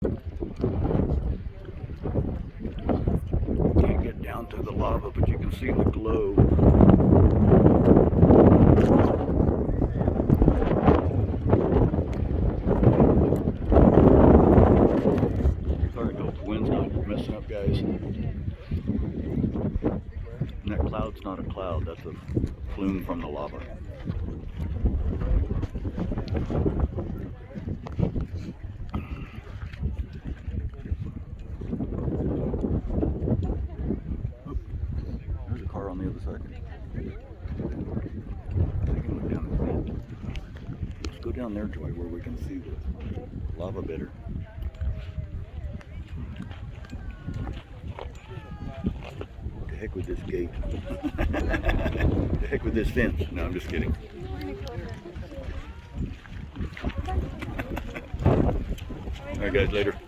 Can't get down to the lava, but you can see the glow. Sorry, I hope the wind's not messing up, guys. And that cloud's not a cloud, that's a plume from the lava. There's a car on the other side. Let's go down there, Joy, where we can see the lava better. The heck with this gate. The heck with this fence. No, I'm just kidding. Alright guys, later.